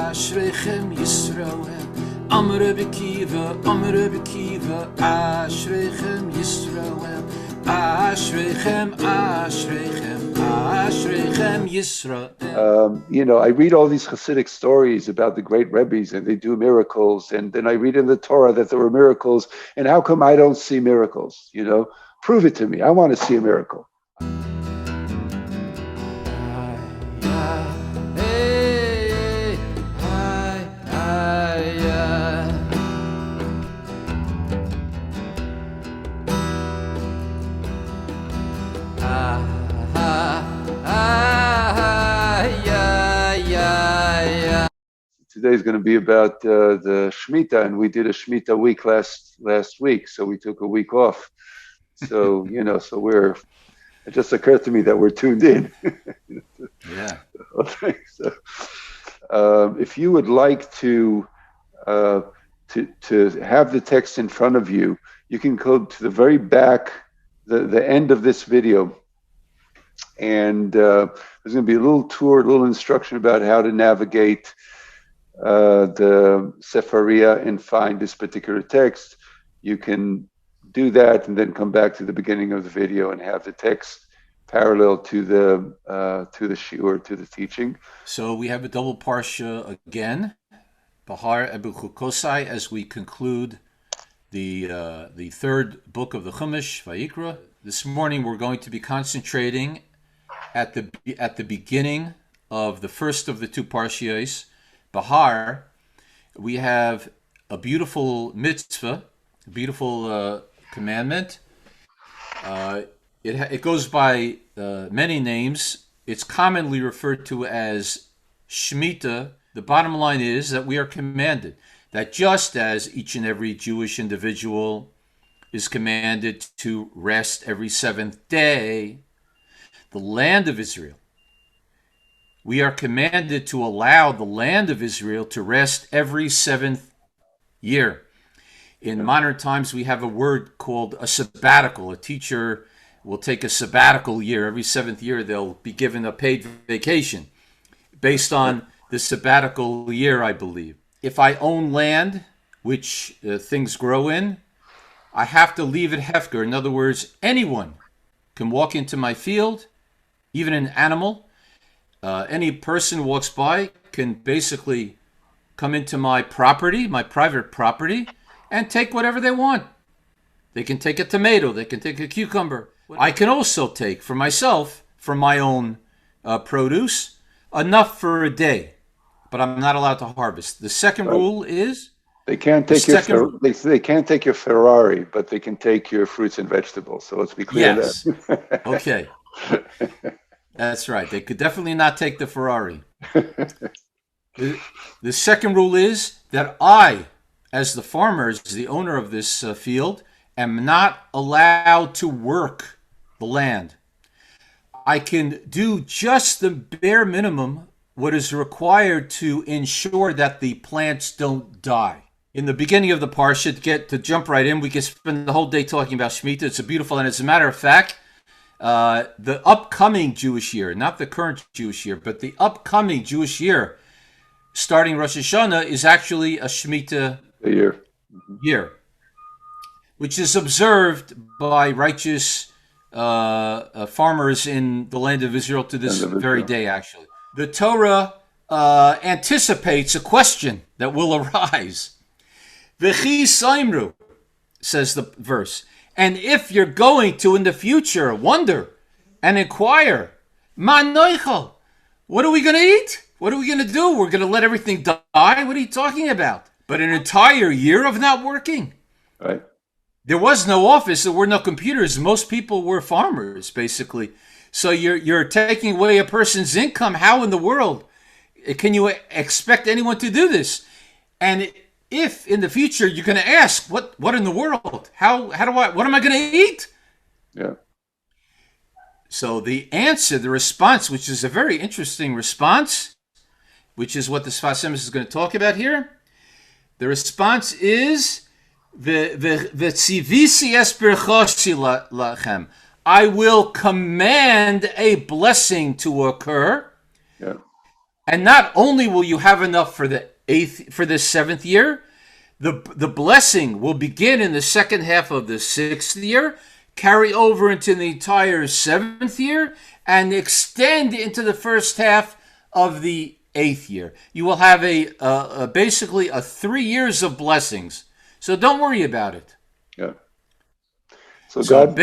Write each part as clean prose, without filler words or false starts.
Ashrechem Yisrael, Rebbe Kiva, Rebbe Kiva, Ashrechem Yisrael, Ashrechem, Ashrechem, Ashrechem Yisrael. I read all these Hasidic stories about the great Rebbes and they do miracles, and then I read in the Torah that there were miracles, and how come I don't see miracles? Prove it to me. I want to see a miracle. Today's going to be about the Shemitah, and we did a Shemitah week last week, so we took a week off. So it just occurred to me that we're tuned in. Yeah. Okay. So, if you would like to have the text in front of you, you can go to the very back, the end of this video, and there's going to be a little tour, a little instruction about how to navigate the Sefaria and find this particular text. You can do that and then come back to the beginning of the video and have the text parallel to the shiur, to the teaching. So we have a double parsha again, BeHar Ebu Chukosai, as we conclude the third book of the Chumash, Vayikra. This morning we're going to be concentrating at the beginning of the first of the two parshiyos, BeHar. We have a beautiful mitzvah, a beautiful commandment. It goes by many names. It's commonly referred to as Shemitah. The bottom line is that we are commanded that just as each and every Jewish individual is commanded to rest every seventh day, the land of Israel, we are commanded to allow the land of Israel to rest every seventh year. In modern times, we have a word called a sabbatical. A teacher will take a sabbatical year. Every seventh year, they'll be given a paid vacation based on the sabbatical year, I believe. If I own land, which things grow in, I have to leave it hefker. In other words, anyone can walk into my field, even an animal. Any person walks by can basically come into my property, my private property, and take whatever they want. They can take a tomato, they can take a cucumber. I can also take for myself, from my own produce, enough for a day, but I'm not allowed to harvest. The second rule is they can't take they can't take your Ferrari, but they can take your fruits and vegetables. So let's be clear. Yes. Okay. That's right. They could definitely not take the Ferrari. The second rule is that I, as the farmer, as the owner of this field, am not allowed to work the land. I can do just the bare minimum, what is required to ensure that the plants don't die. In the beginning of the parsha, to jump right in, we can spend the whole day talking about Shemitah. It's a beautiful, and as a matter of fact, the upcoming Jewish year, not the current Jewish year, but the upcoming Jewish year, starting Rosh Hashanah, is actually a Shemitah year, which is observed by righteous farmers in the land of Israel to this very day, actually. The Torah anticipates a question that will arise. V'chi saimru, says the verse. And if you're going to, in the future, wonder and inquire, ma noichel, what are we going to eat? What are we going to do? We're going to let everything die? What are you talking about? But an entire year of not working. Right. There was no office. There were no computers. Most people were farmers, basically. So you're taking away a person's income. How in the world can you expect anyone to do this? And if in the future you're going to ask, what in the world? What am I going to eat? Yeah. So the answer, the response, which is a very interesting response, which is what the Sefat Emet is going to talk about here. The response is v'tzivisi es berchosi lachem. I will command a blessing to occur. Yeah. And not only will you have enough for the seventh year, the blessing will begin in the second half of the sixth year, carry over into the entire seventh year, and extend into the first half of the eighth year. You will have basically a 3 years of blessings. So don't worry about it. Yeah. So So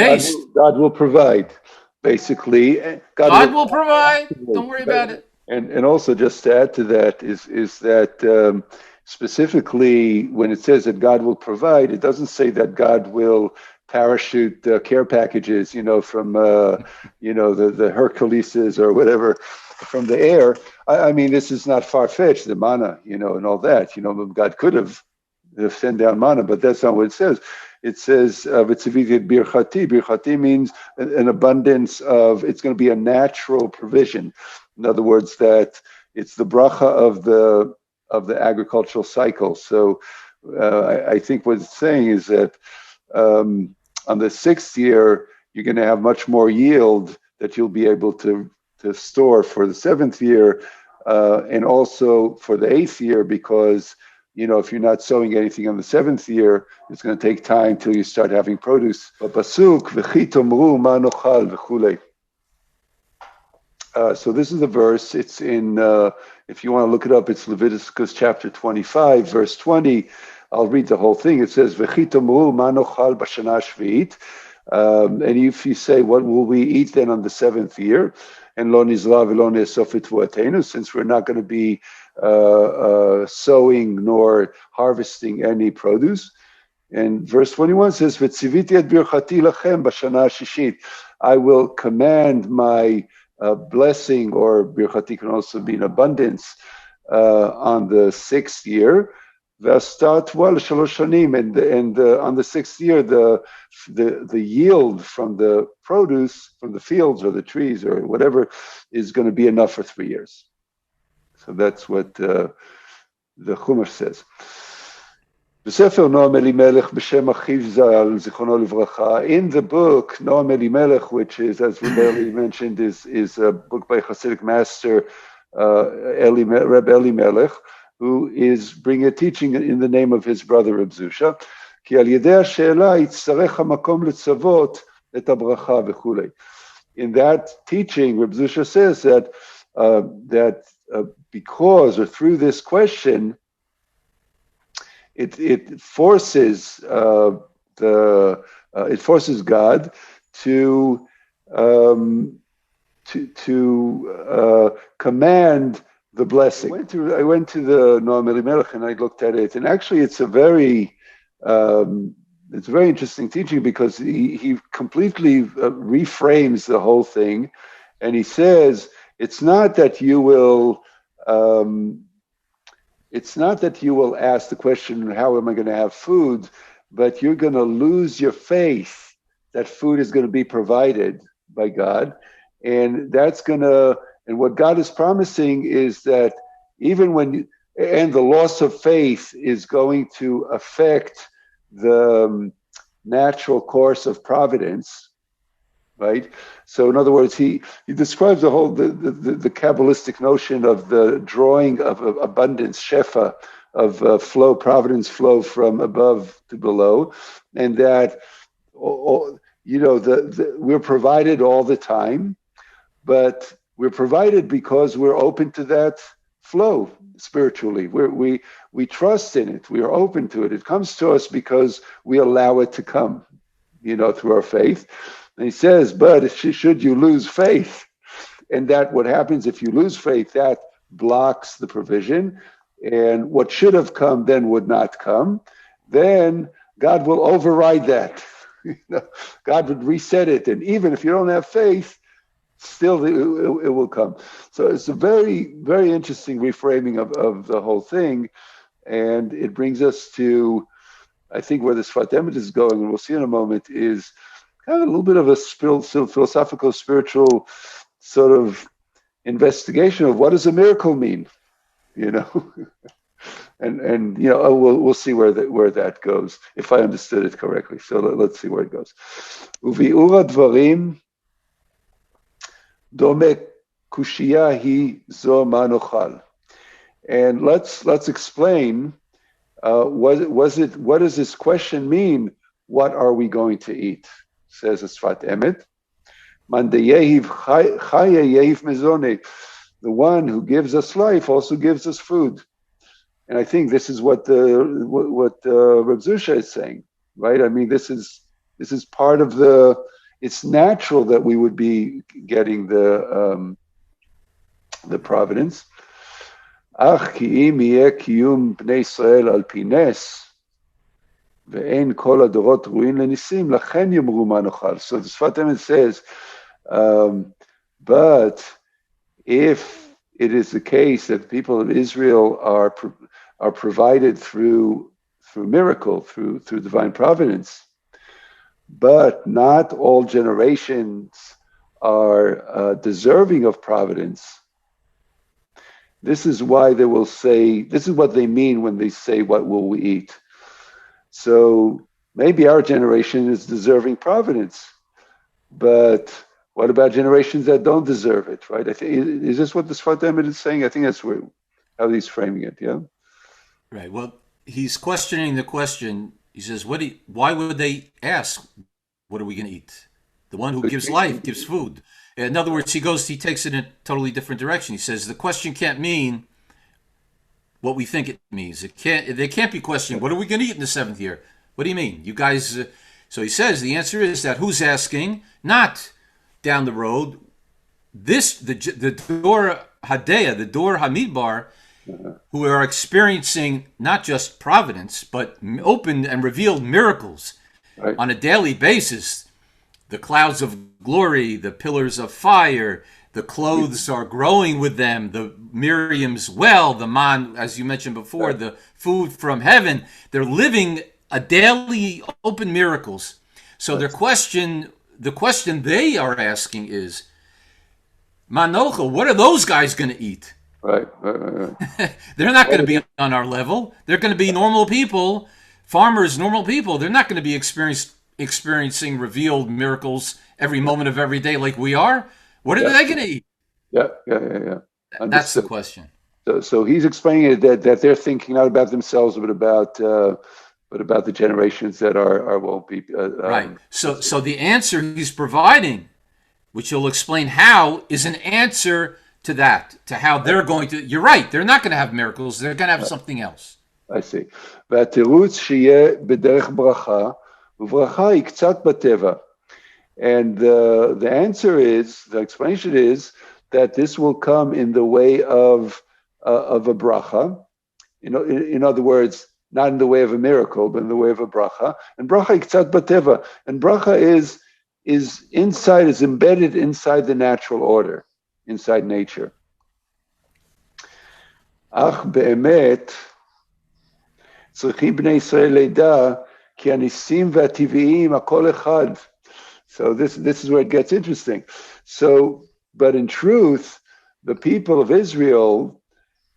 God will provide, basically. God will provide. Don't worry about it. And also, just to add to that, is that specifically when it says that God will provide, it doesn't say that God will parachute care packages, from the Herculeses or whatever from the air. I mean, this is not far fetched, the manna, and all that. God could have sent down manna, but that's not what it says. It says, birchati. Birchati means an abundance of, it's going to be a natural provision. In other words, that it's the bracha of the agricultural cycle. So I think what it's saying is that on the sixth year, you're going to have much more yield that you'll be able to store for the seventh year, and also for the eighth year, because if you're not sowing anything on the seventh year, it's going to take time till you start having produce. So this is the verse. It's in, if you want to look it up, it's Leviticus chapter 25, verse 20. I'll read the whole thing. It says, and if you say, what will we eat then on the seventh year? And lo nizra v'lo ne'esof etvuatenu, since we're not going to be sowing nor harvesting any produce. And verse 21 says, "V'tziviti et birchati lachem b'shana shishit." I will command my blessing, or birchati can also be in abundance, on the sixth year. V'astat shalosh shanim, and on the sixth year, the yield from the produce from the fields or the trees or whatever is going to be enough for 3 years. So that's what the Chumash says. בספר נועם אלימלך בשם אחיו ז"ל, זיכרונו לברכה, in the book Noam Elimelech, which is, as Rebbe mentioned, is a book by Hasidic master Rebbe Elimelech, who is bringing a teaching in the name of his brother Reb Zusha, כי על ידי השאלה יצטרך המקום לצוות את הברכה וכולי. In that teaching, Reb Zusha says that because, or through this question, it forces it forces God to command the blessing. I went to the Noam Elimelech and I looked at it, and actually it's a very interesting teaching, because he completely reframes the whole thing, and he says it's not that you will ask the question, how am I going to have food? But you're going to lose your faith that food is going to be provided by God. And and what God is promising is that and the loss of faith is going to affect the natural course of providence, right? So in other words, he describes the whole the Kabbalistic notion of the drawing of abundance, shefa, of flow, providence flow from above to below, and that we're provided all the time, but we're provided because we're open to that flow spiritually. We trust in it. We are open to it. It comes to us because we allow it to come, through our faith. And he says, but should you lose faith, and that what happens if you lose faith, that blocks the provision, and what should have come then would not come, then God will override that. God would reset it. And even if you don't have faith, still it will come. So it's a very, very interesting reframing of the whole thing. And it brings us to, I think, where the Sefat Emet is going, and we'll see in a moment, is kind of a little bit of a philosophical, spiritual sort of investigation of what does a miracle mean, and we'll see where that goes, if I understood it correctly. So let's see where it goes. וביאור הדברים דומה kushia hi zo ma nochal. And let's explain. What does this question mean? What are we going to eat? Says Sefat Emet. Man deyehiv chaya yehiv mezone. The one who gives us life also gives us food. And I think this is what Reb Zusha is saying, right? I mean, this is part of the. It's natural that we would be getting the providence. Ach ki im yeh kiyum bnei Israel al pi nes, ve'en kol hadorot ruin lenisim, lachen yomru ma nochal. So the Sefat Emet says, but if it is the case that the people of Israel are provided through miracle, through divine providence, but not all generations are deserving of providence. This is why they will say, this is what they mean when they say, what will we eat? So maybe our generation is deserving providence, but what about generations that don't deserve it, right? I think, is this what the Sefat Emet is saying? I think that's how he's framing it, yeah? Right. Well, he's questioning the question. He says, why would they ask, what are we going to eat? The one who gives life gives food. In other words, he takes it in a totally different direction. He says the question can't mean what we think it means. They can't be questioning, what are we going to eat in the seventh year? What do you mean? You guys, so he says the answer is that who's asking, not down the road, the Dor Hadea, the Dor Hamidbar, who are experiencing not just providence, but open and revealed miracles on a daily basis. The clouds of glory, the pillars of fire, the clothes are growing with them, the Miriam's well, the man, as you mentioned before, the food from heaven. They're living a daily open miracles. So the question they are asking is, Manocha, what are those guys going to eat? Right. They're not going to be on our level. They're going to be normal people, farmers, normal people. They're not going to be experiencing revealed miracles every moment of every day like we are. What are they going to eat? Yeah. That's the question. So he's explaining it that they're thinking not about themselves, but about the generations that won't be. Right. So the answer he's providing, which he'll explain how, is an answer to that, to how they're going to. You're right. They're not going to have miracles. They're going to have something else. I see. והתירוץ שיהיה בדרך ברכה, וברכה היא קצת בטבע. And the answer is, the explanation is that this will come in the way of a bracha. In other words, not in the way of a miracle, but in the way of a bracha. And bracha iktzat bateva. And bracha is embedded inside the natural order, inside nature. Ach be'emet tzrichim bnei Yisrael leida ki hanisim v'ativiyim hakol echad. So this is where it gets interesting. So, but in truth, the people of Israel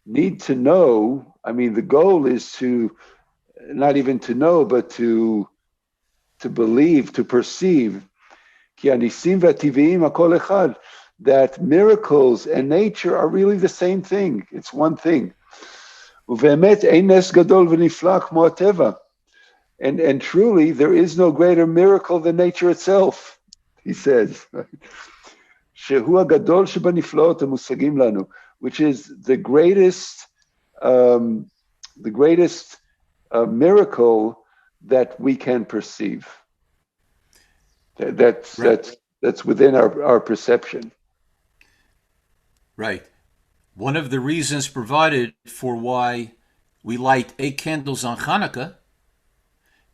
need to know. I mean, the goal is to not even to know, but to believe, to perceive. Ki hanisim v'ativiyim hakol echad. That miracles and nature are really the same thing. It's one thing. Uve'emet ein nes gadol v'nifla kmo hateva. And truly, there is no greater miracle than nature itself, he says. Shehu hagadol shebaniflaot hamusagim lanu, which is the greatest miracle that we can perceive. That's within our perception. Right. One of the reasons provided for why we light 8 candles on Hanukkah,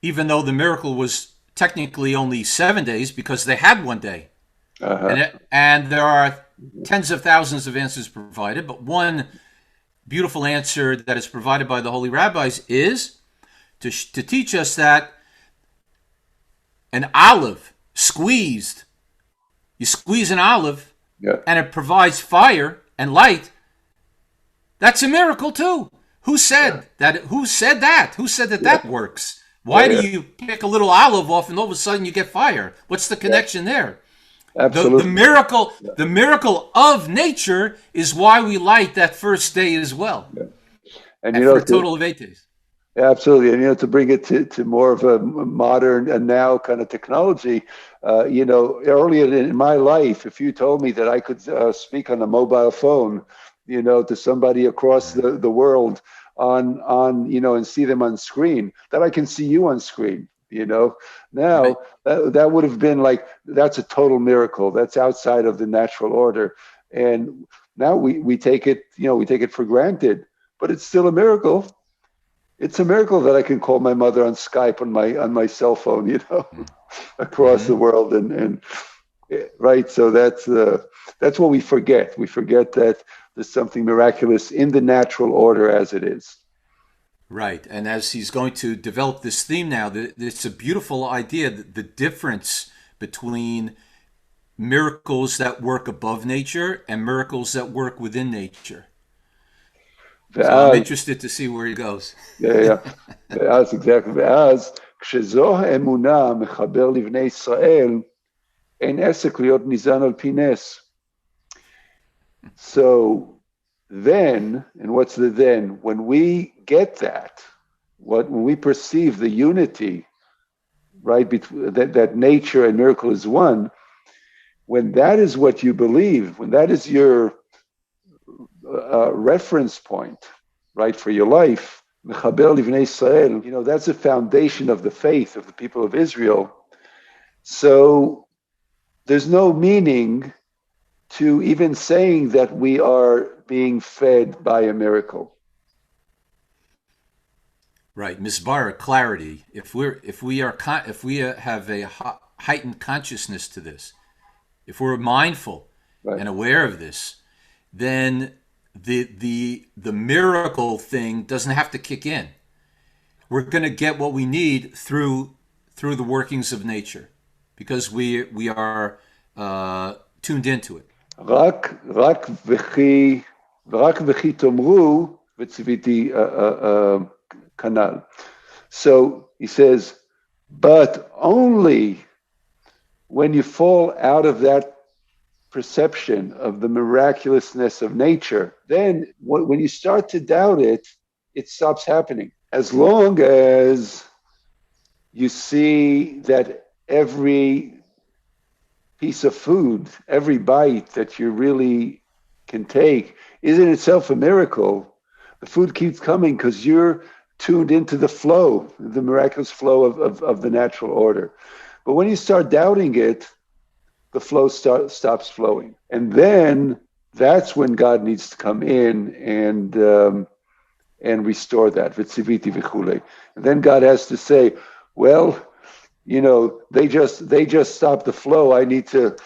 even though the miracle was technically only 7 days because they had 1 day. And there are tens of thousands of answers provided, but one beautiful answer that is provided by the holy rabbis is to teach us that an olive squeezed, you squeeze an olive and it provides fire and light. That's a miracle too. Who said that? Who said that works? Why do you pick a little olive off and all of a sudden you get fire? What's the connection there? The Absolutely. miracle, Yeah. the miracle of nature is why we light that first day as well, Yeah. And and for a total of 8 days. absolutely, and to bring it to more of a modern and now kind of technology, earlier in my life, if you told me that I could speak on a mobile phone, to somebody across Right. the world on and see them on screen, that I can see you on screen. Right. Now that would have been like that's a total miracle. That's outside of the natural order, and now we take it we take it for granted, but it's still a miracle. It's a miracle that I can call my mother on Skype on my cell phone, across Mm-hmm. the world, and right. So that's what we forget. We forget that there's something miraculous in the natural order as it is. Right. And as he's going to develop this theme now, it's a beautiful idea, the difference between miracles that work above nature and miracles that work within nature. So I'm ואז, interested to see where he goes. yeah, ואז, exactly, ואז, כשזו האמונה המחבר לבני ישראל, אין עסק להיות ניזון על פי נס. So then, and what's the then? When we get that, when we perceive the unity, right, between that nature and miracle is one, when that is what you believe, when that is your reference point, right, for your life, that's the foundation of the faith of the people of Israel. So there's no meaning to even saying that we are being fed by a miracle. Right, misbar clarity. If we have a heightened consciousness to this, if we're mindful Right. and aware of this, then the miracle thing doesn't have to kick in. We're going to get what we need through the workings of nature, because we are tuned into it. רק וכי תאמרו וציוויתי כנ"ל. So he says, but only when you fall out of that perception of the miraculousness of nature, then when you start to doubt it, it stops happening. As long as you see that every piece of food, every bite that you really can take is in itself a miracle, the food keeps coming because you're tuned into the flow, the miraculous flow of the natural order. But when you start doubting it, the flow stops flowing. And then that's when God needs to come in and restore that. And then God has to say, well, they just stopped the flow. I need to,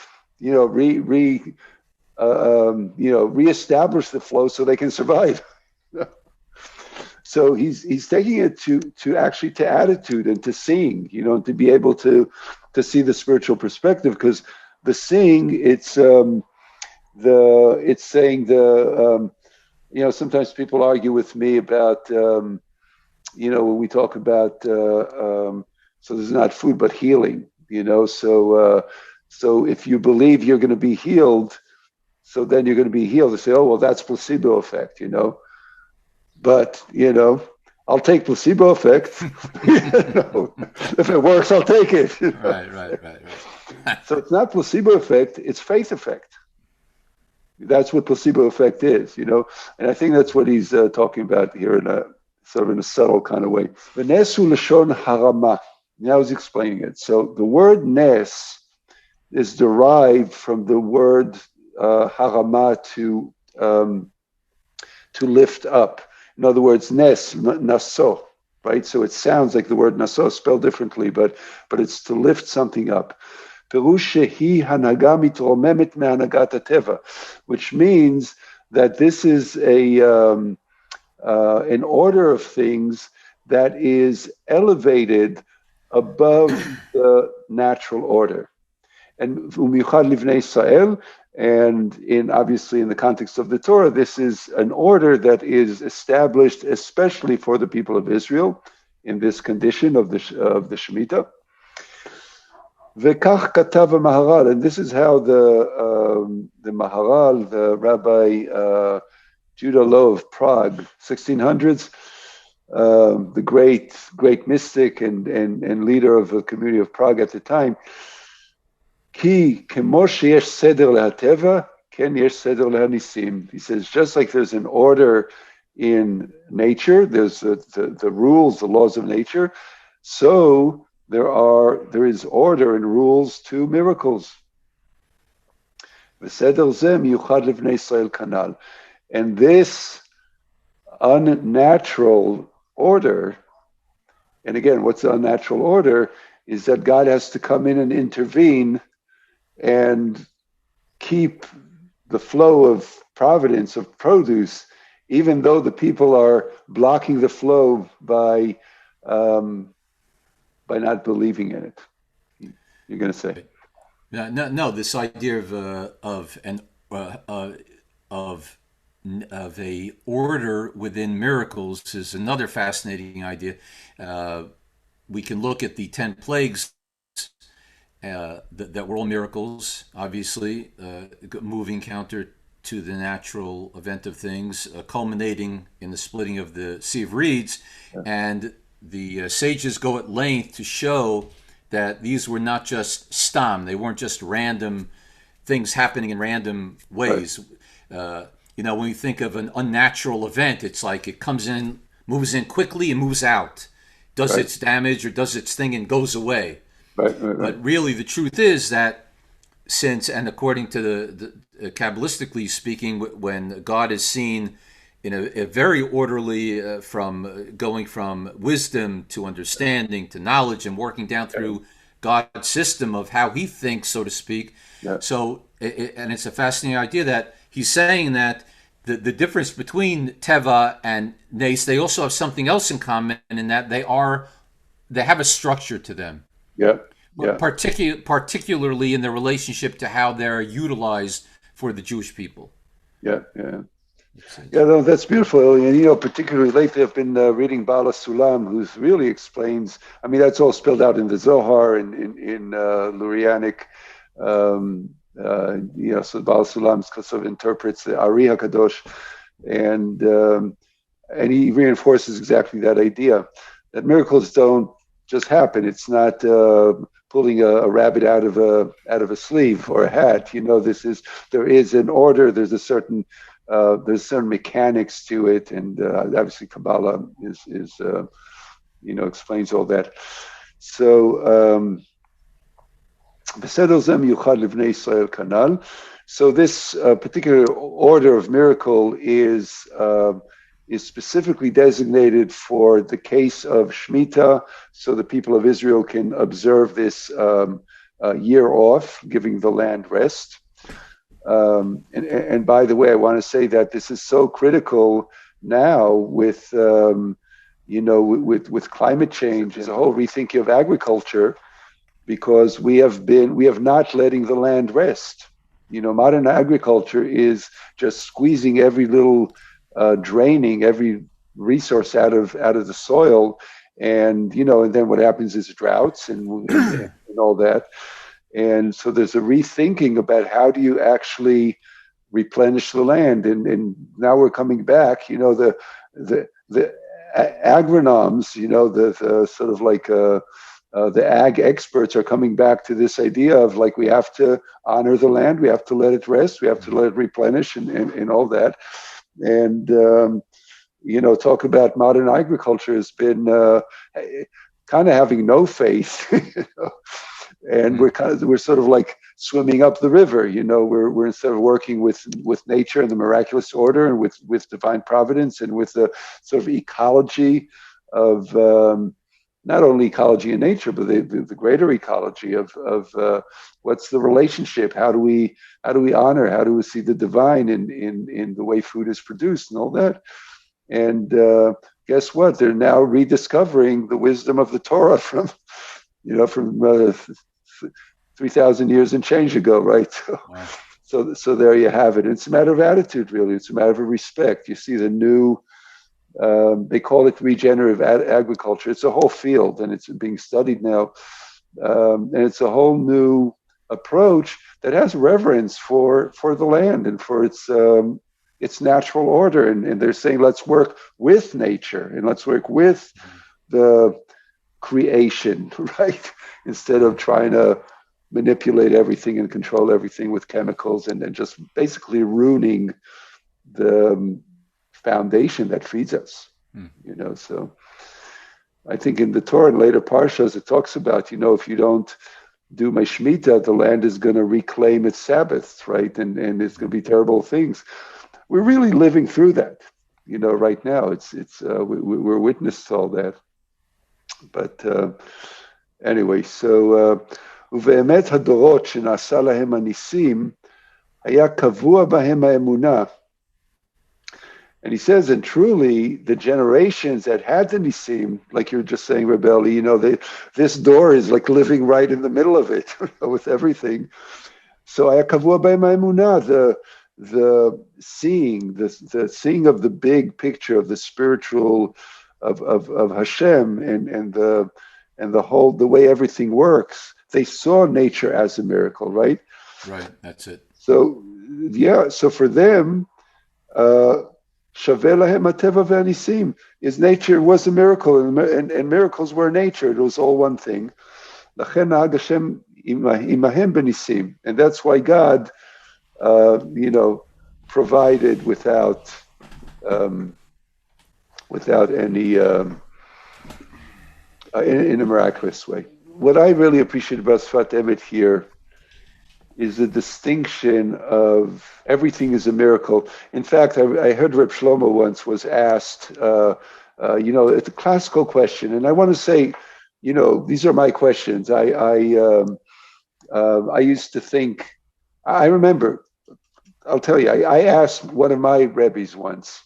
reestablish the flow so they can survive. So he's taking it to actually to attitude and to seeing, to be able to see the spiritual perspective, because the seeing it's saying sometimes people argue with me about when we talk about so there's not food but healing, so if you believe you're going to be healed, so then you're going to be healed. They say, oh well, that's placebo effect, but I'll take placebo effect. If it works, I'll take it. Right. So it's not placebo effect; it's faith effect. That's what placebo effect is, and I think that's what he's talking about here in a sort of in a subtle kind of way. V'nesu lashon harama. Now he's explaining it. So the word nes is derived from the word harama to lift up. In other words, nes, naso, right? So it sounds like the word naso spelled differently, but it's to lift something up. Which means that this is an order of things that is elevated above the natural order. And obviously in the context of the Torah, this is an order that is established especially for the people of Israel in this condition of the Shemitah. Vekach katav Maharal, and this is how the Maharal, the Rabbi Judah Loew of Prague, 1600s, the great mystic and leader of the community of Prague at the time. Ki kemo sheyesh seder lehateva, ken yesh seder lehanisim. He says, just like there's an order in nature, there's the rules, the laws of nature, so there is order and rules to miracles. V'seder zeh miyuchad livnei Israel kanal. And this unnatural order, and again, what's the unnatural order, is that God has to come in and intervene and keep the flow of providence, of produce, even though the people are blocking the flow by not believing in it. You're going to say? No. This idea of a order within miracles is another fascinating idea. We can look at the 10 plagues that were all miracles, obviously, moving counter to the natural event of things, culminating in the splitting of the Sea of Reeds. Yeah. And the sages go at length to show that these were not just stam, they weren't just random things happening in random ways. Right. When you think of an unnatural event, it's like it comes in, moves in quickly and moves out, does its damage or does its thing and goes away. Right. But really, the truth is that and according to the Kabbalistically speaking, when God is seen in a very orderly, from going from wisdom to understanding to knowledge and working down through God's system of how he thinks, so to speak. Yeah. So, and it's a fascinating idea that he's saying that the difference between Teva and Nes, they also have something else in common in that they have a structure to them. Yeah. Particularly in the relationship to how they're utilized for the Jewish people. Yeah. No, that's beautiful. And, particularly lately I've been reading Bala Sulam, who really explains, that's all spelled out in the Zohar and in Lurianic. So Bala Sulam sort of interprets the Ari HaKadosh, and he reinforces exactly that idea, that miracles don't just happen. It's not pulling a rabbit out of a sleeve or a hat. There is an order. There's certain mechanics to it, and obviously Kabbalah is explains all that. So so this particular order of miracle is specifically designated for the case of Shemitah, so the people of Israel can observe this year off, giving the land rest. And by the way, I want to say that this is so critical now with climate change. There's a whole rethinking of agriculture, because we have not letting the land rest. Modern agriculture is just squeezing every little draining every resource out of the soil, and then what happens is droughts and all that. And so there's a rethinking about how do you actually replenish the land, and now we're coming back. The agronomes, the sort of like the ag experts are coming back to this idea of like, we have to honor the land, we have to let it rest, we have to let it replenish, and all that. And talk about modern agriculture has been kind of having no faith, and we're sort of like swimming up the river. We're instead of working with nature and the miraculous order, and with divine providence, and with the sort of ecology of not only ecology in nature, but the greater ecology of what's the relationship? How do we honor? How do we see the divine in the way food is produced and all that? And guess what? They're now rediscovering the wisdom of the Torah from 3,000 years and change ago, right? Wow. So there you have it. It's a matter of attitude, really. It's a matter of respect. You see the new. They call it regenerative agriculture. It's a whole field, and it's being studied now. And it's a whole new approach that has reverence for the land and for its natural order. And they're saying, let's work with nature and let's work with the creation, right? Instead of trying to manipulate everything and control everything with chemicals and then just basically ruining the foundation that feeds us. So I think in the Torah and later parshas it talks about, if you don't do my Shemitah, the land is going to reclaim its Sabbaths, right? And it's going to be terrible things. We're really living through that, right now. We're witness to all that. But anyway, so ובאמת הדורות שנעשה להם הניסים, היה קבוע בהם האמונה. And he says, and truly, the generations that had the nisim, like you were just saying, Rebbe, this door is like living right in the middle of it with everything. So היה קבוע בהם האמונה, the seeing of the big picture of the spiritual of Hashem and the way everything works. They saw nature as a miracle, right? Right, that's it. So for them, Shaveh lahem hateva ve'anisim, is nature was a miracle, and miracles were nature. It was all one thing. Lachen nahag Hashem imahem benisim, and that's why God, provided without any in a miraculous way. What I really appreciate about Sefat Emet here is the distinction of everything is a miracle. In fact, I heard Reb Shlomo once was asked, it's a classical question, and I want to say, these are my questions. I used to think, I remember, I'll tell you, I asked one of my Rebbes once.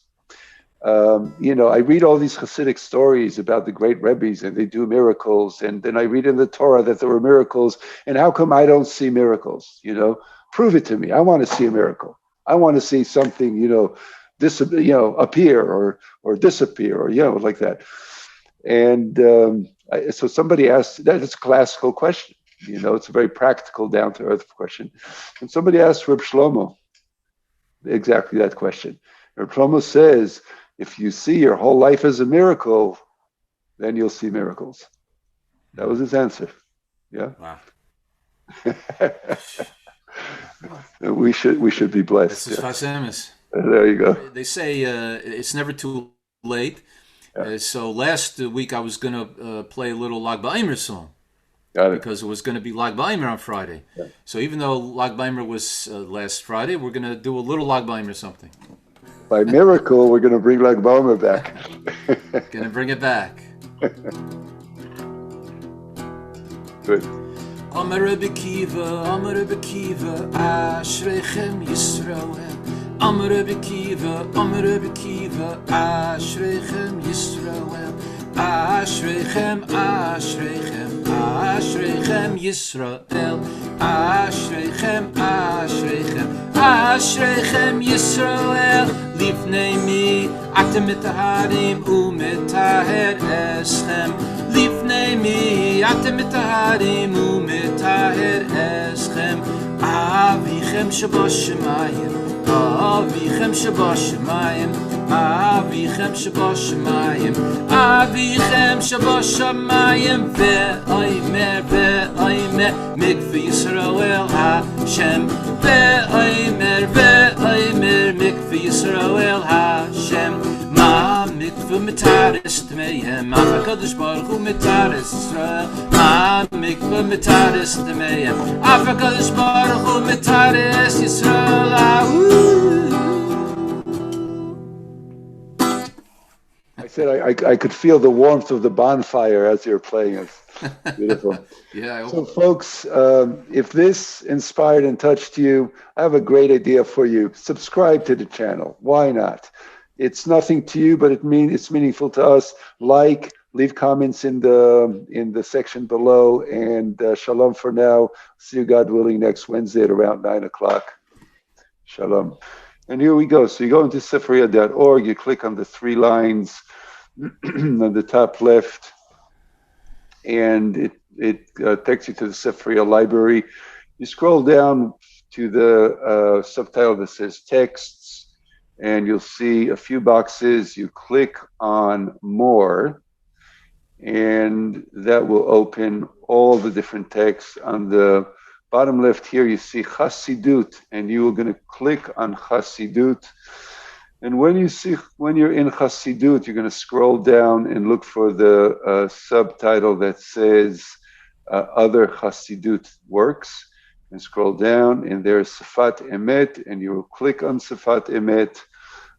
I read all these Hasidic stories about the great Rebbes and they do miracles. And then I read in the Torah that there were miracles. And how come I don't see miracles? Prove it to me. I want to see a miracle. I want to see something, appear or disappear or, like that. And so somebody asked, that's a classical question. It's a very practical, down to earth question. And somebody asked Reb Shlomo exactly that question. Reb Shlomo says, if you see your whole life as a miracle, then you'll see miracles. That was his answer. Yeah. Wow. we should be blessed. This is Sefat Emet. There you go. They say it's never too late. Yeah. So last week I was going to play a little Lag BaOmer song. Because it was going to be Lag BaOmer on Friday. Yeah. So even though Lag BaOmer was last Friday, we're going to do a little Lag BaOmer something. By miracle, we're going to bring Lag BaOmer back. Going to bring it back. Good. Amar Rebbe Kiva, Ashrechem Yisrael. Amar Rebbe Kiva, Ashrechem Yisrael. Ashrechem Yisrael. Ashrechem Yisrael. Lifnei mi atem mitaharim umitaher eschem. Lifnei mi atem mitaharim umitaher eschem. Avichem shabashamayim. Avichem shabashamayim. Avichem shabashamayim. Avichem shabashamayim. Ve'omer mikveh Yisrael Hashem. Ve'omer mikveh Yisrael Hashem. Ma mikveh mitaris tmeyem. Ma HaKadosh Baruch Hu mitaris Yisrael. Ma mikveh mitaris tmeyem. Ma HaKadosh Baruch Hu mitaris Yisrael. I said I could feel the warmth of the bonfire as you're playing it. Beautiful. Yeah. So, folks, if this inspired and touched you, I have a great idea for you. Subscribe to the channel. Why not? It's nothing to you, but it's meaningful to us. Leave comments in the section below, and shalom for now. See you, God willing, next Wednesday at around 9:00. Shalom. And here we go. So you go into sefaria.org, you click on the 3 lines on the top left, and it takes you to the Sefer library. You scroll down to the subtitle that says texts, and you'll see a few boxes. You click on more, and that will open all the different texts. On the bottom left here, you see Chassidut, and you are going to click on Chassidut. And when you're in Chassidut, you're going to scroll down and look for the subtitle that says other Chassidut works, and scroll down, and there's Sefat Emet, and you will click on Sefat Emet.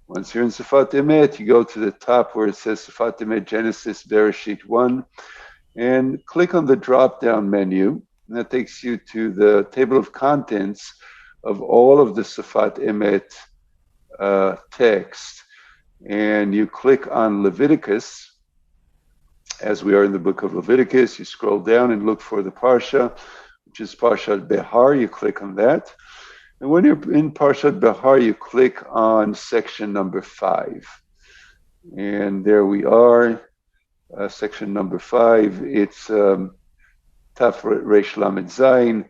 Once you're in Sefat Emet, you go to the top where it says Sefat Emet Genesis Bereshit 1, and click on the drop-down menu, and that takes you to the table of contents of all of the Sefat Emet text. And you click on Leviticus. As we are in the book of Leviticus, you scroll down and look for the Parsha, which is Parashat BeHar. You click on that. And when you're in Parashat BeHar, you click on section number 5. And there we are, section number 5. It's Taf Reish Lamed Zayin.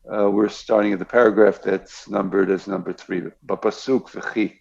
We're starting at the paragraph that's numbered as number 3, Bapasuk V'chi.